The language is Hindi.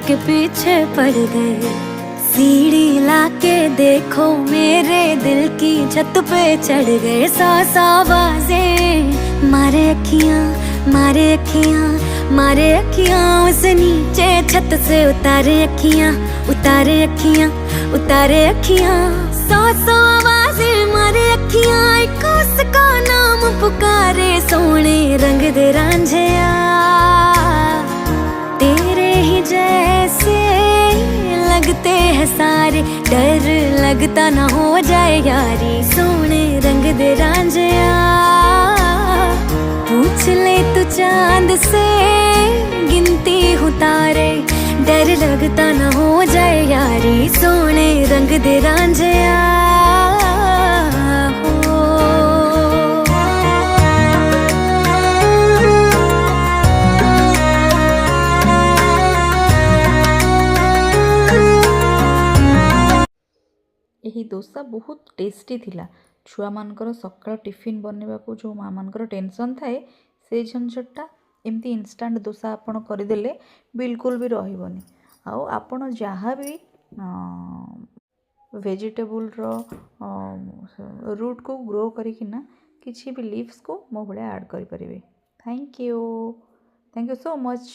के पीछे पड़ गए। सीढ़ी लाके देखो मेरे दिल की छत पे चढ़ गए। सांस आवाजें मारे अखियां, मारे अखियां, मारे अखियां उस नीचे छत से उतारे अखियां, उतारे अखियां, उतारे अखियां। सौ सौ आवाजें मारे अखियां, एक उसका नाम पुकारे। सोने रंग दे रांझिया तेरे ही जैसे लगते हैं सारे, डर लगता ना हो जाए यारी। सोने रंग दे रांझिया पूछ ले तू चांद से, गिनती हूँ तारे, डर लगता ना हो जाए यारी। सोने रंग दे रांझिया यही डोसा बहुत टेस्टी थिला। छुआ मानकर सकाळ टिफिन बनवा को जो माँ मानकर टेंशन थाए से झंझटटा एमती इंस्टांट डोसा आपण करदेले बिल्कुल भी रहिबनी। आउ आपण जहाँ भी वेजिटेबल रूट को ग्रो करिकिना किसी भी लीव्स को मो भले ऐड करें। Thank you so much.